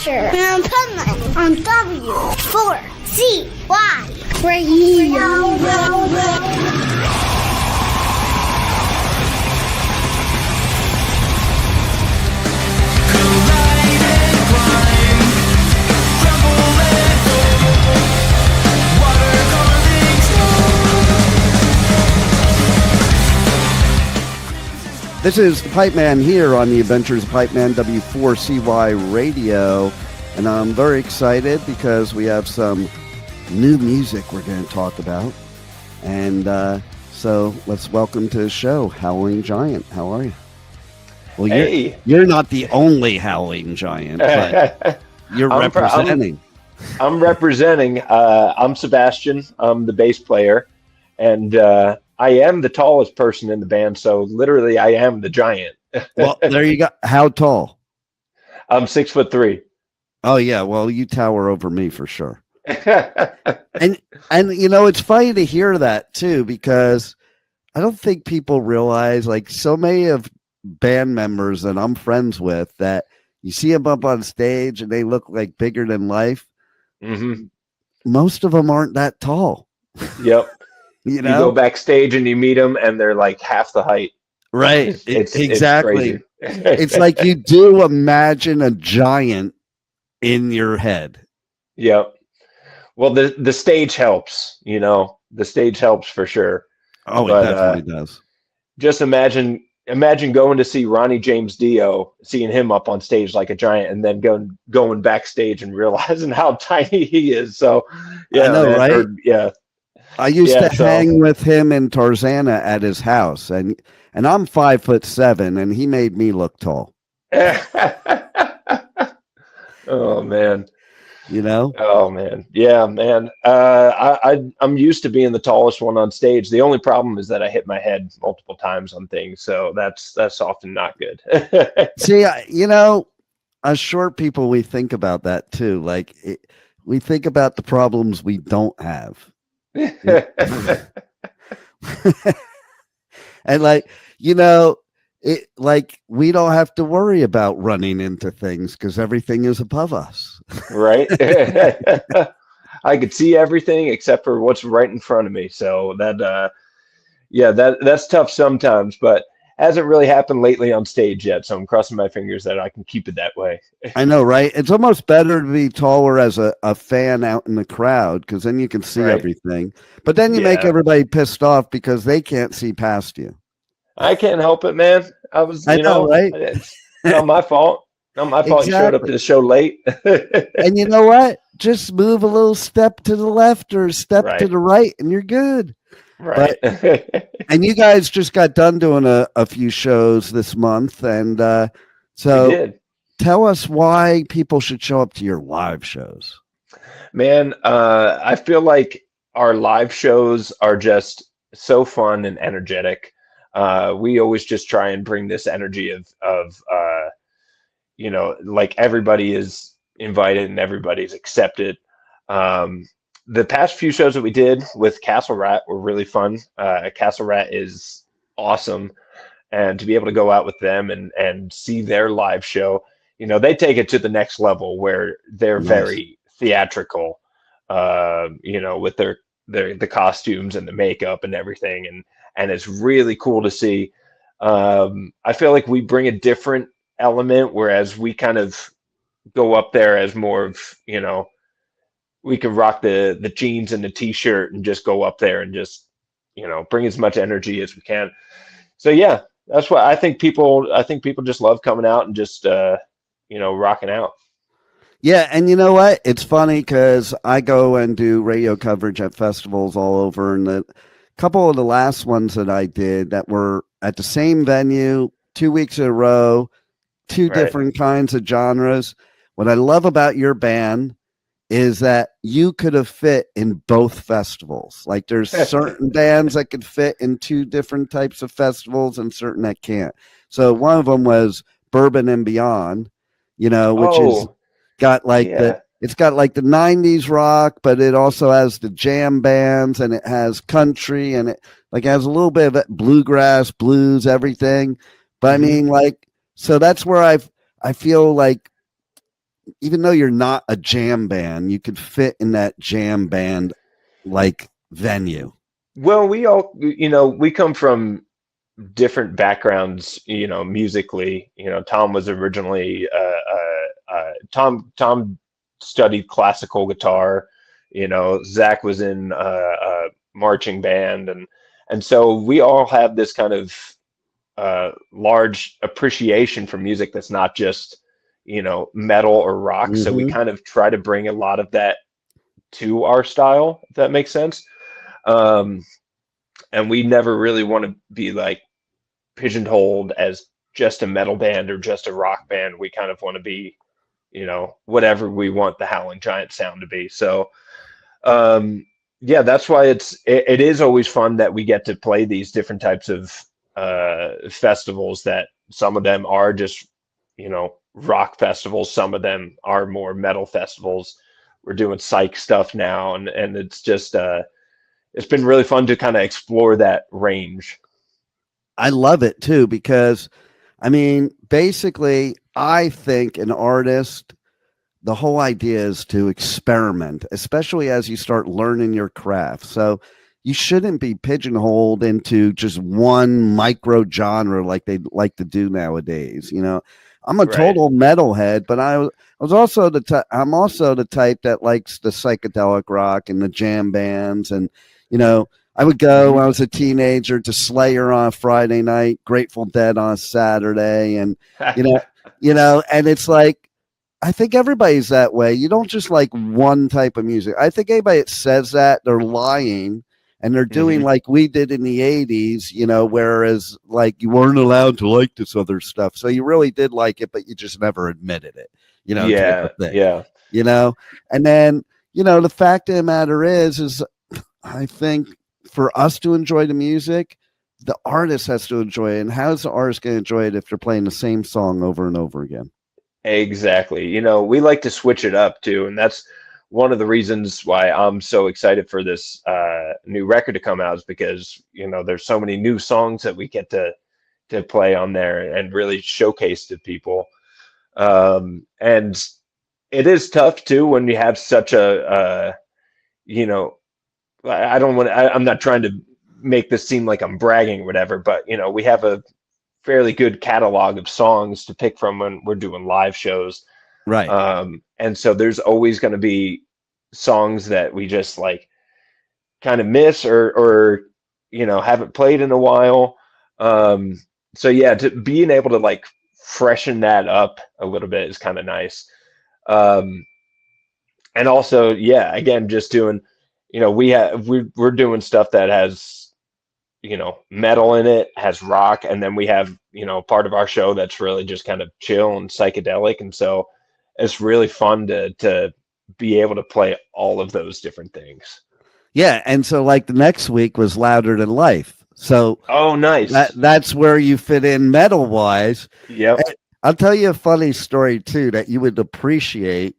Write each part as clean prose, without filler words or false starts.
Asher, and Pipeman on W4CY Radio. This is the Pipeman here on the Adventures of Pipeman W4CY Radio, and I'm very excited because we have some new music we're going to talk about. And so let's welcome to the show, Howling Giant. How are you? Well, hey. You're not the only Howling Giant, but you're representing. I'm representing. I'm Sebastian. I'm the bass player, and I am the tallest person in the band, so literally I am the giant. Well, there you go. How tall? I'm 6'3". Oh yeah, well you tower over me for sure. and you know, it's funny to hear that too, because I don't think people realize, like, so many of band members that I'm friends with, that you see them up on stage and they look like bigger than life. Mm-hmm. Most of them aren't that tall. Yep. You know? You go backstage and you meet them and they're like half the height. Right. Exactly. It's It's like you do imagine a giant in your head. Yep. Well, the stage helps, you know. The stage helps for sure. Oh, it definitely does. Just imagine going to see Ronnie James Dio, seeing him up on stage like a giant, and then going backstage and realizing how tiny he is. So, yeah, I know, right? Yeah. I used to hang with him in Tarzana at his house, and I'm 5'7", and he made me look tall. Oh man, you know. Oh man, yeah, man. I'm used to being the tallest one on stage. The only problem is that I hit my head multiple times on things, so that's often not good. See, you know, us short people, we think about that too. Like we think about the problems we don't have. And like, you know, it, like, we don't have to worry about running into things because everything is above us. Right. I could see everything except for what's right in front of me. So that's tough sometimes, but hasn't really happened lately on stage yet. So I'm crossing my fingers that I can keep it that way. I know, right? It's almost better to be taller as a fan out in the crowd, because then you can see everything. But then you make everybody pissed off because they can't see past you. I can't help it, man. I know, right? It's not my fault. Not my fault. You showed up to the show late. And you know what? Just move a little step to the left or a step to the right, and you're good. Right. And you guys just got done doing a few shows this month, and so tell us why people should show up to your live shows. Man, I feel like our live shows are just so fun and energetic. We always just try and bring this energy of you know, like everybody is invited and everybody's accepted. The past few shows that we did with Castle Rat were really fun. Castle Rat is awesome. And to be able to go out with them and see their live show, you know, they take it to the next level where they're very theatrical, you know, with the costumes and the makeup and everything. And it's really cool to see. I feel like we bring a different element, whereas we kind of go up there as more of, you know, we can rock the jeans and the t-shirt and just go up there and just, you know, bring as much energy as we can. So yeah, that's what I think people just love coming out and just, you know, rocking out. Yeah. And you know what? It's funny because I go and do radio coverage at festivals all over, and the couple of the last ones that I did that were at the same venue 2 weeks in a row, two different kinds of genres. What I love about your band is that you could have fit in both festivals. Like, there's certain bands that could fit in two different types of festivals and certain that can't. So one of them was Bourbon and Beyond, you know, which is got like it's got like the 90s rock, but it also has the jam bands, and it has country, and it like has a little bit of bluegrass, blues, everything. But I mean, like, so that's where I feel like even though you're not a jam band, you could fit in that jam band like venue. Well, we all, we come from different backgrounds, musically. Tom was originally Tom studied classical guitar. Zach was in a marching band, and so we all have this kind of large appreciation for music that's not just metal or rock. So we kind of try to bring a lot of that to our style, if that makes sense. And we never really want to be like pigeonholed as just a metal band or just a rock band. We kind of want to be, whatever we want the Howling Giant sound to be. So, yeah, that's why it is always fun that we get to play these different types of festivals, that some of them are just, rock festivals. Some of them are more metal festivals. We're doing psych stuff now. And it's just, it's been really fun to kind of explore that range. I love it too, because basically I think an artist, the whole idea is to experiment, especially as you start learning your craft. So you shouldn't be pigeonholed into just one micro genre like they like to do nowadays. I'm a total metalhead, but I'm also the type that likes the psychedelic rock and the jam bands. And, I would go when I was a teenager to Slayer on a Friday night, Grateful Dead on a Saturday. And, and it's like, I think everybody's that way. You don't just like one type of music. I think anybody that says that, they're lying, and they're doing like we did in the 80s, whereas like you weren't allowed to like this other stuff. So you really did like it, but you just never admitted it, Yeah. And then, the fact of the matter is I think for us to enjoy the music, the artist has to enjoy it. And how's the artist going to enjoy it if they're playing the same song over and over again? Exactly. We like to switch it up too. And that's one of the reasons why I'm so excited for this new record to come out, is because, there's so many new songs that we get to play on there and really showcase to people. And it is tough too when you have such a, I'm not trying to make this seem like I'm bragging or whatever, but, we have a fairly good catalog of songs to pick from when we're doing live shows. Right. And so there's always going to be songs that we just like kind of miss or haven't played in a while. So yeah, being able to like freshen that up a little bit is kind of nice. And also, yeah, again, just doing, we're doing stuff that has, metal in it, has rock, and then we have, part of our show that's really just kind of chill and psychedelic. And so it's really fun to be able to play all of those different things. Yeah. And so like the next week was Louder Than Life. So oh, nice. That's where you fit in metal wise. Yep. And I'll tell you a funny story too that you would appreciate.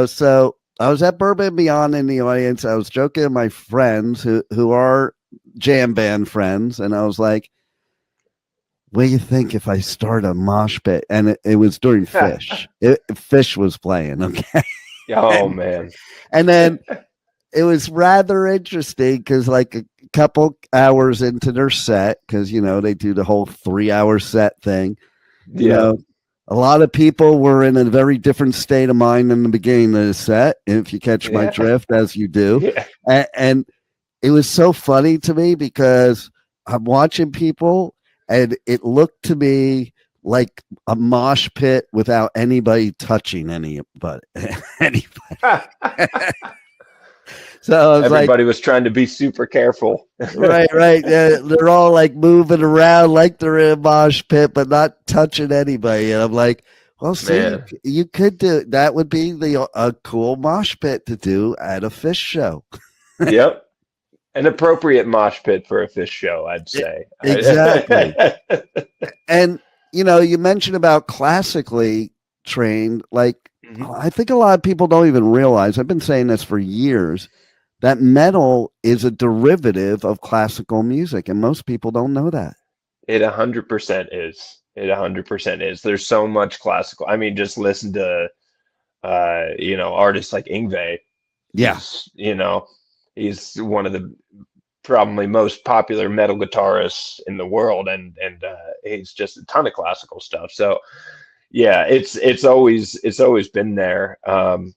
So I was at Bourbon Beyond in the audience. I was joking with my friends who are jam band friends, and I was like, what do you think if I start a mosh pit? And it was during Fish. Fish was playing, okay? Oh, man. And then it was rather interesting because like a couple hours into their set, because, they do the whole 3-hour set thing, a lot of people were in a very different state of mind in the beginning of the set, if you catch my drift, as you do. Yeah. And it was so funny to me because I'm watching people and it looked to me like a mosh pit without anybody touching anybody. So everybody was trying to be super careful. Right. Yeah, they're all like moving around like they're in a mosh pit, but not touching anybody. And I'm like, well, see, you could do that. Would be a cool mosh pit to do at a Fish show. Yep. An appropriate mosh pit for a Fish show, I'd say. Exactly. And, you mentioned about classically trained, like, I think a lot of people don't even realize, I've been saying this for years, that metal is a derivative of classical music, and most people don't know that. It 100% is. It 100% is. There's so much classical. I mean, just listen to artists like Yngwie. Yeah. He's one of the probably most popular metal guitarists in the world, and he's just a ton of classical stuff. So yeah, it's always been there. And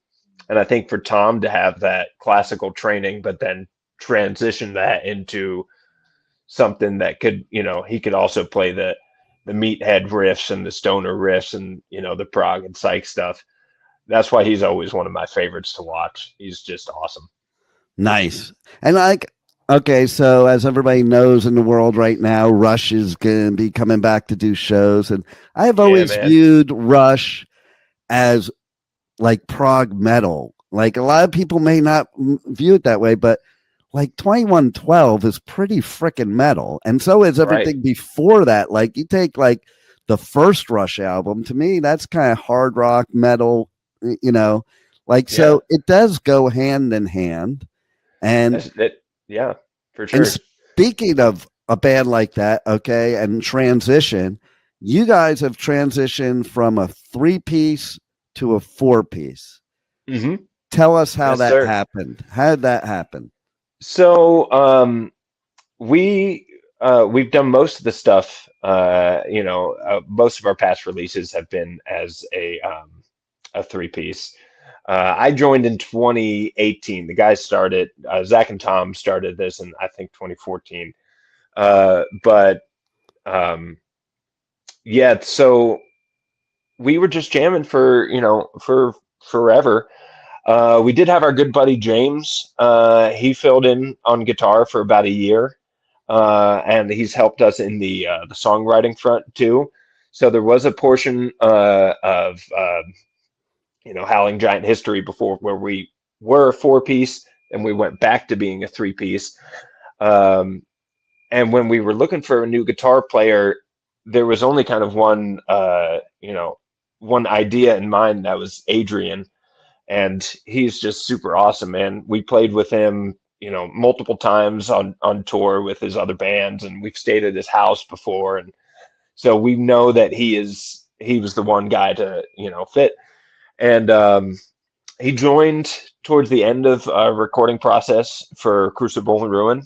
I think for Tom to have that classical training, but then transition that into something that could, he could also play the meathead riffs and the stoner riffs and, the prog and psych stuff. That's why he's always one of my favorites to watch. He's just awesome. Nice. And okay, so as everybody knows in the world right now, Rush is going to be coming back to do shows. And I have always viewed Rush as like prog metal. Like a lot of people may not view it that way, but like 2112 is pretty freaking metal. And so is everything before that. Like you take like the first Rush album, to me, that's kind of hard rock metal, so it does go hand in hand. And for sure. And speaking of a band like that, okay, and transition, you guys have transitioned from a 3-piece to a 4-piece. Mm-hmm. Tell us how that happened. How did that happen? So we've done most of the stuff. Most of our past releases have been as a 3-piece. I joined in 2018. The guys started, Zach and Tom started this in, I think, 2014. So we were just jamming for forever. We did have our good buddy James. He filled in on guitar for about a year, and he's helped us in the songwriting front too. So there was a portion of Howling Giant history before where we were a 4-piece and we went back to being a 3-piece. And when we were looking for a new guitar player, there was only kind of one idea in mind. That was Adrian. And he's just super awesome, man. We played with him, multiple times on tour with his other bands, and we've stayed at his house before. And so we know that he was the one guy to, fit. And he joined towards the end of our recording process for Crucible Ruin.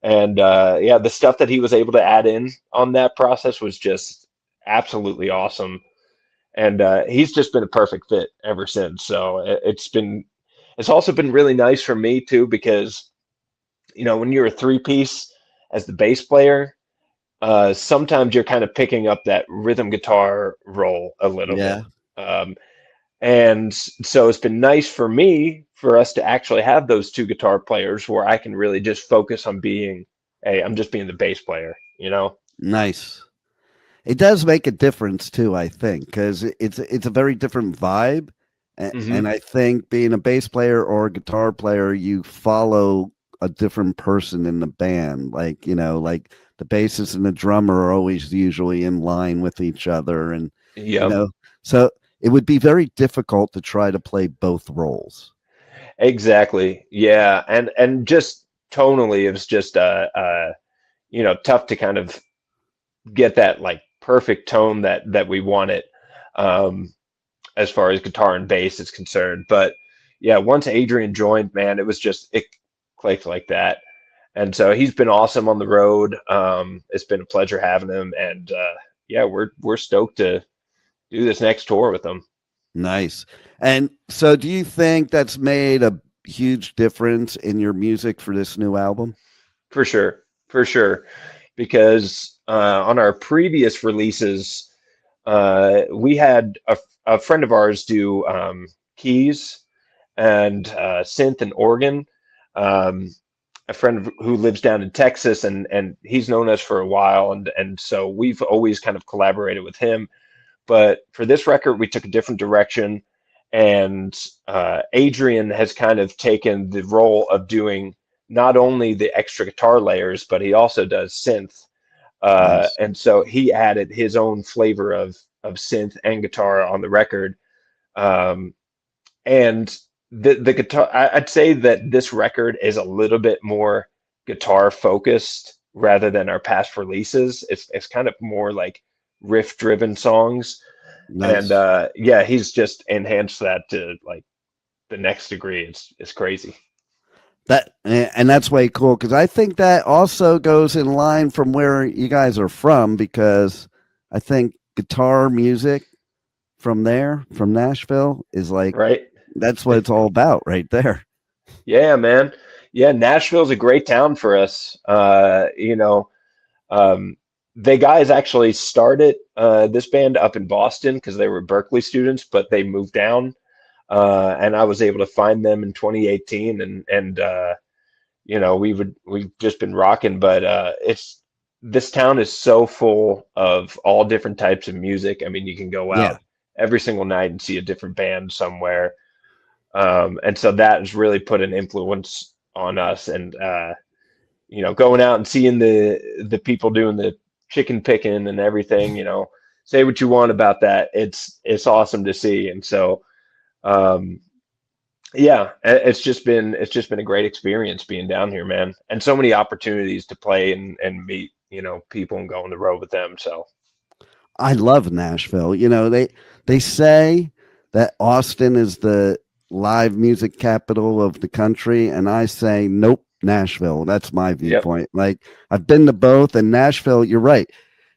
And the stuff that he was able to add in on that process was just absolutely awesome. And he's just been a perfect fit ever since. So it's also been really nice for me too, because, when you're a 3-piece as the bass player, sometimes you're kind of picking up that rhythm guitar role a little bit. And so it's been nice for us to actually have those 2 guitar players where I can really just focus on I'm just being the bass player, Nice. It does make a difference too, I think, because it's a very different vibe. And I think being a bass player or a guitar player, you follow a different person in the band. Like the bassist and the drummer are always usually in line with each other. And, so it would be very difficult to try to play both roles. Exactly. Yeah. And just tonally, it was just, tough to kind of get that like perfect tone that we wanted, as far as guitar and bass is concerned. But yeah, once Adrian joined, man, it clicked like that. And so he's been awesome on the road. It's been a pleasure having him. And we're stoked to do this next tour with him. Nice. And so do you think that's made a huge difference in your music for this new album? For sure. Because on our previous releases, we had a friend of ours do keys and synth and organ. A friend who lives down in Texas, and he's known us for a while, and so we've always kind of collaborated with him. But for this record, we took a different direction, and Adrian has kind of taken the role of doing not only the extra guitar layers, but he also does synth. Nice. And so he added his own flavor of synth and guitar on the record. And the guitar, I'd say that this record is a little bit more guitar focused rather than our past releases. It's kind of more like riff driven songs. Nice. And yeah, he's just enhanced that to like the next degree. It's crazy. And that's way cool because I think that also goes in line from where you guys are from, because I think guitar music from there, from Nashville, is like Right. that's what it's all about right there. Yeah, man. Yeah, Nashville's a great town for us. Um, the guys actually started this band up in Boston because they were Berkeley students, but they moved down, and I was able to find them in 2018, and we've just been rocking. But it's this town is so full of all different types of music. I mean, you can go Yeah. out every single night and see a different band somewhere. And so that has really put an influence on us, and going out and seeing the people doing the chicken picking and everything. Say what you want about that. It's awesome to see, and so yeah, it's just been a great experience being down here, man, and so many opportunities to play and meet people and go on the road with them. So I love Nashville. They say that Austin is the live music capital of the country, and I say nope, Nashville. That's my viewpoint. Yep. Like, I've been to both, and Nashville, you're right.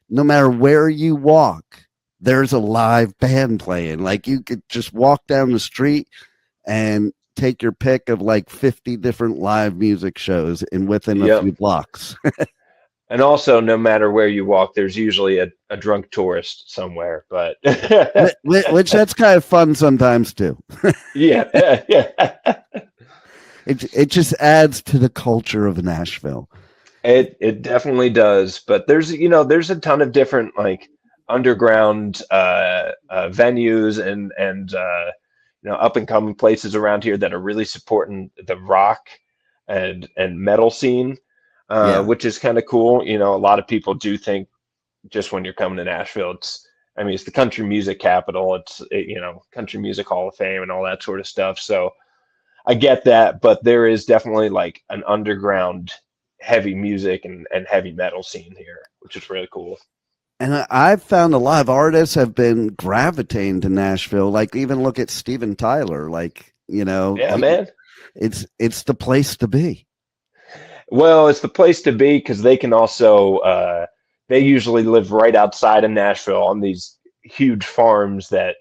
No matter where you walk, there's a live band playing. Like, you could just walk down the street and take your pick of like 50 different live music shows within a few blocks. And also, no matter where you walk, there's usually a drunk tourist somewhere. But which that's kind of fun sometimes too. Yeah. It just adds to the culture of Nashville. It definitely does. But there's a ton of different like underground venues and up and coming places around here that are really supporting the rock and metal scene. Which is kind of cool. A lot of people do think just when you're coming to Nashville, it's the country music capital. It's Country Music Hall of Fame and all that sort of stuff. So I get that, but there is definitely like an underground heavy music and heavy metal scene here, which is really cool. And I've found a lot of artists have been gravitating to Nashville. Like, even look at Steven Tyler. Like, man, it's the place to be. Well, it's the place to be because they can also they usually live right outside of Nashville on these huge farms that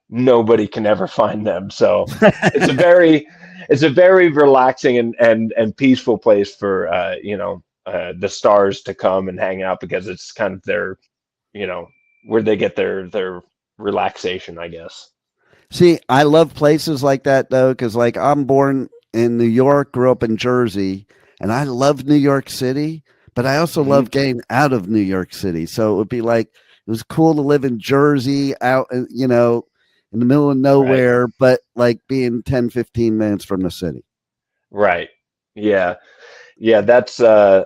nobody can ever find them. So it's a very relaxing and peaceful place for the stars to come and hang out, because it's kind of their where they get their relaxation, I guess. See, I love places like that though, because like I'm born in New York, grew up in Jersey, and I love New York City, but I also love getting out of New York City. So it would be like, it was cool to live in Jersey out, in the middle of nowhere, right, but like being 10, 15 minutes from the city. Right. Yeah. Yeah. That's, I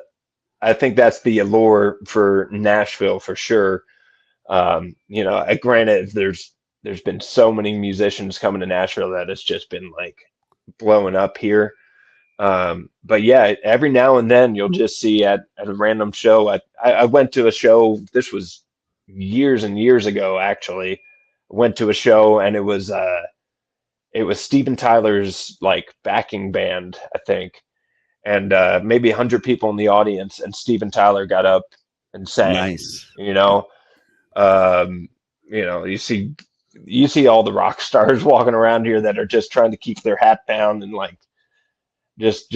think that's the allure for Nashville for sure. Granted, there's been so many musicians coming to Nashville that it's just been like blowing up here. But yeah, every now and then you'll just see at a random show. I went to a show, this was years and years ago, actually. Went to a show and it was Steven Tyler's like backing band, I think. And maybe 100 people in the audience, and Steven Tyler got up and sang. Nice. You see all the rock stars walking around here that are just trying to keep their hat down and like just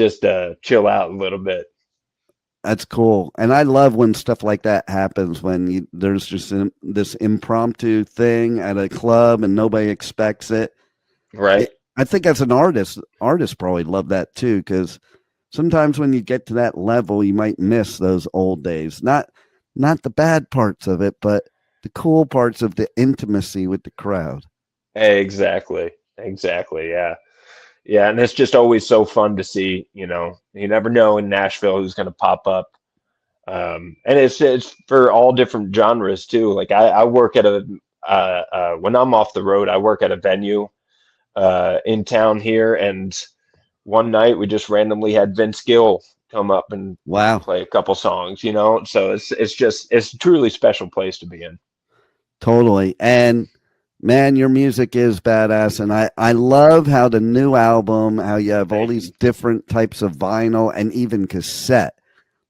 chill out a little bit. That's cool. And I love when stuff like that happens, when there's just this impromptu thing at a club and nobody expects it. Right. I think as an artist probably love that too, because sometimes when you get to that level, you might miss those old days. Not the bad parts of it, but the cool parts of the intimacy with the crowd. Exactly. Yeah. Yeah. And it's just always so fun to see, you never know in Nashville who's going to pop up. And it's for all different genres too. Like I work at when I'm off the road, I work at a venue in town here. And one night we just randomly had Vince Gill come up and play a couple songs, so it's a truly special place to be in. Totally. And man, your music is badass. And I love how the new album, how you have all these different types of vinyl and even cassette.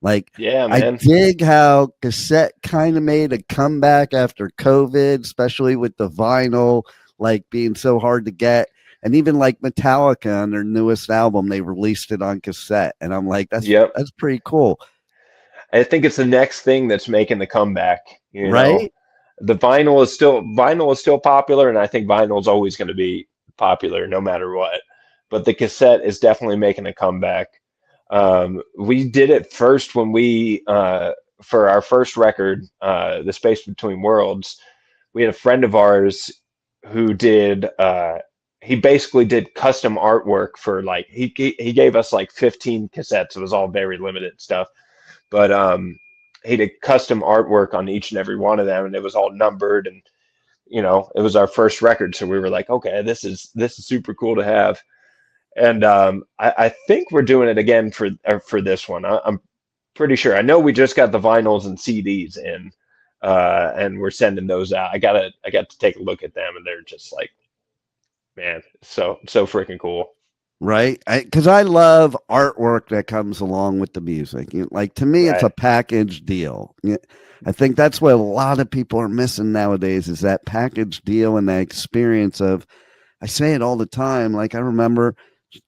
Like, Yeah, I man. dig how cassette kind of made a comeback after COVID, especially with the vinyl, like being so hard to get. And even like Metallica on their newest album, they released it on cassette. And I'm like, that's Yep. pretty cool. I think it's the next thing that's making the comeback. You know, Right? the vinyl is still popular, and I think vinyl is always going to be popular no matter what. But the cassette is definitely making a comeback. We did it first when we for our first record, The Space Between Worlds. We had a friend of ours who did. He basically did custom artwork for like he gave us like 15 cassettes. It was all very limited stuff, but he did custom artwork on each and every one of them, and it was all numbered, and it was our first record, so we were like, okay, this is super cool to have. And I think we're doing it again for this one. I'm pretty sure. I know we just got the vinyls and CDs in, and we're sending those out. I got to take a look at them, and they're just like, man, so freaking cool. Right. Because I love artwork that comes along with the music. Like, to me, it's a Right. package deal. I think that's what a lot of people are missing nowadays is that package deal and that experience of, I say it all the time. Like, I remember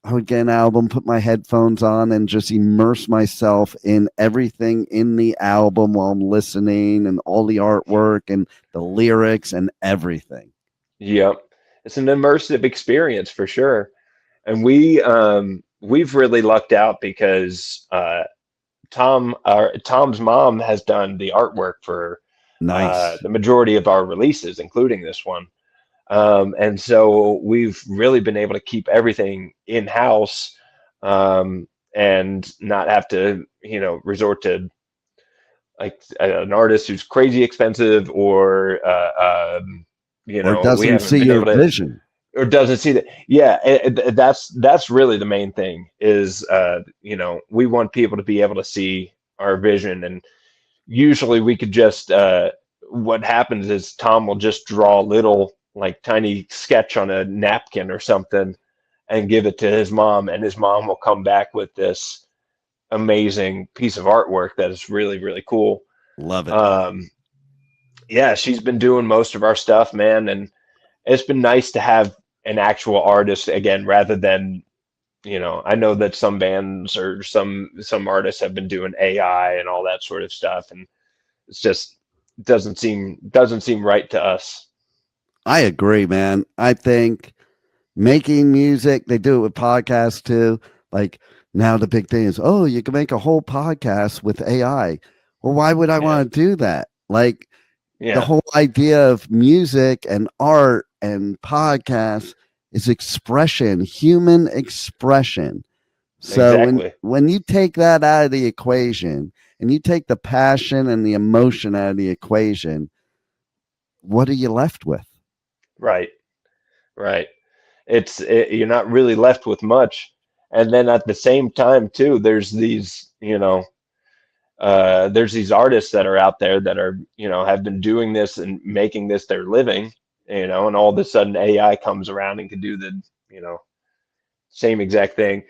I would get an album, put my headphones on, and just immerse myself in everything in the album while I'm listening, and all the artwork and the lyrics and everything. Yep, it's an immersive experience for sure. And we've really lucked out because Tom's mom has done the artwork for Nice. the majority of our releases, including this one. And so we've really been able to keep everything in-house, and not have to, resort to like an artist who's crazy expensive, or Or we doesn't haven't see been your able to, vision. or doesn't see that. Yeah, that's really the main thing is, we want people to be able to see our vision. And usually we could just, what happens is Tom will just draw a little like tiny sketch on a napkin or something and give it to his mom, and his mom will come back with this amazing piece of artwork that is really, really cool. Love it. Yeah, she's been doing most of our stuff, man, and it's been nice to have an actual artist again, rather than, I know that some bands or some artists have been doing AI and all that sort of stuff, and it's just doesn't seem right to us. I agree, man. I think making music, they do it with podcasts too. Like, now the big thing is, oh, you can make a whole podcast with AI. Well, why would I want to do that? Like, the Yeah, whole idea of music and art and podcasts is expression, human expression. So exactly. when you take that out of the equation and you take the passion and the emotion out of the equation, what are you left with? Right, right. You're not really left with much. And then at the same time too, there's these artists that are out there that are, have been doing this and making this their living, and all of a sudden AI comes around and can do the, same exact thing.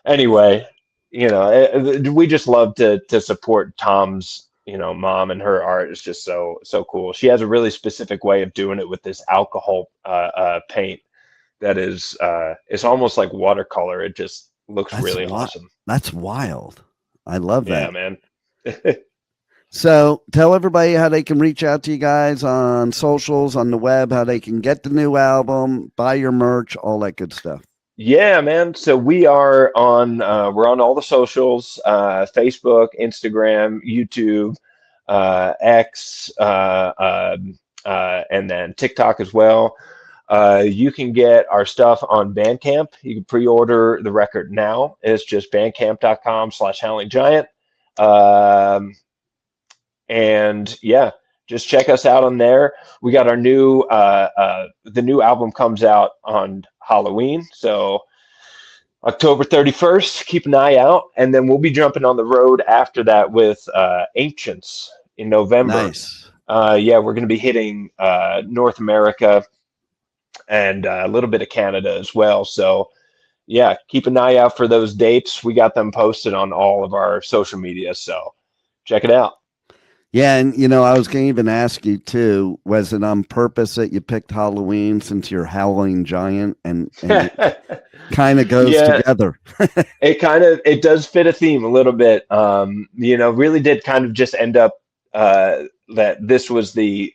Anyway, we just love to support Tom's, mom, and her art is just so cool. She has a really specific way of doing it with this alcohol paint that is, it's almost like watercolor. It just looks really awesome. That's wild. I love Yeah, that. man. So tell everybody how they can reach out to you guys on socials, on the web, how they can get the new album, buy your merch, all that good stuff. Yeah, man. So we're on all the socials, Facebook, Instagram, YouTube, X, and then TikTok as well. You can get our stuff on Bandcamp. You can pre-order the record now. It's just bandcamp.com/howlinggiant. And yeah, just check us out on there. We got our new, the new album comes out on Halloween. So October 31st, keep an eye out. And then we'll be jumping on the road after that with Ancients in November. Nice. Yeah, we're going to be hitting North America and a little bit of Canada as well. So yeah, keep an eye out for those dates. We got them posted on all of our social media, so check it out. Yeah, and I was going to even ask you too, was it on purpose that you picked Halloween since you're Howling Giant and it kind of goes together? It does fit a theme a little bit. Really did kind of just end up that this was the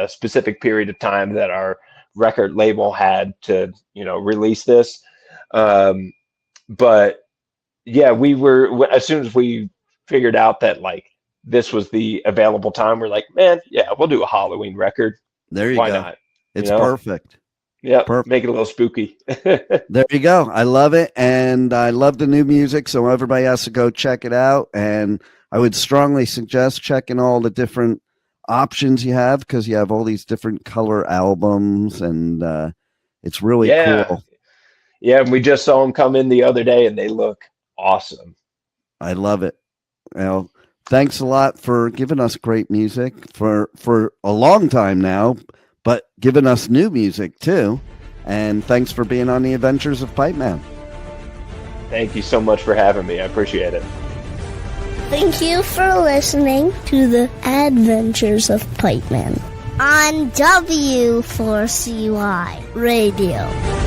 specific period of time that our record label had to, release this. But yeah, we were, as soon as we figured out that like this was the available time, we're like, man, yeah, we'll do a Halloween record. There you go. Why not? It's perfect. Yeah, make it a little spooky. There you go. I love it. And I love the new music. So everybody has to go check it out. And I would strongly suggest checking all the different options you have, because you have all these different color albums, and it's really cool. Yeah, and we just saw them come in the other day and they look awesome. I love it. Well, thanks a lot for giving us great music for a long time now, but giving us new music too. And thanks for being on the Adventures of Pipeman. Thank you so much for having me. I appreciate it. Thank you for listening to the Adventures of Pipeman on W4CY Radio.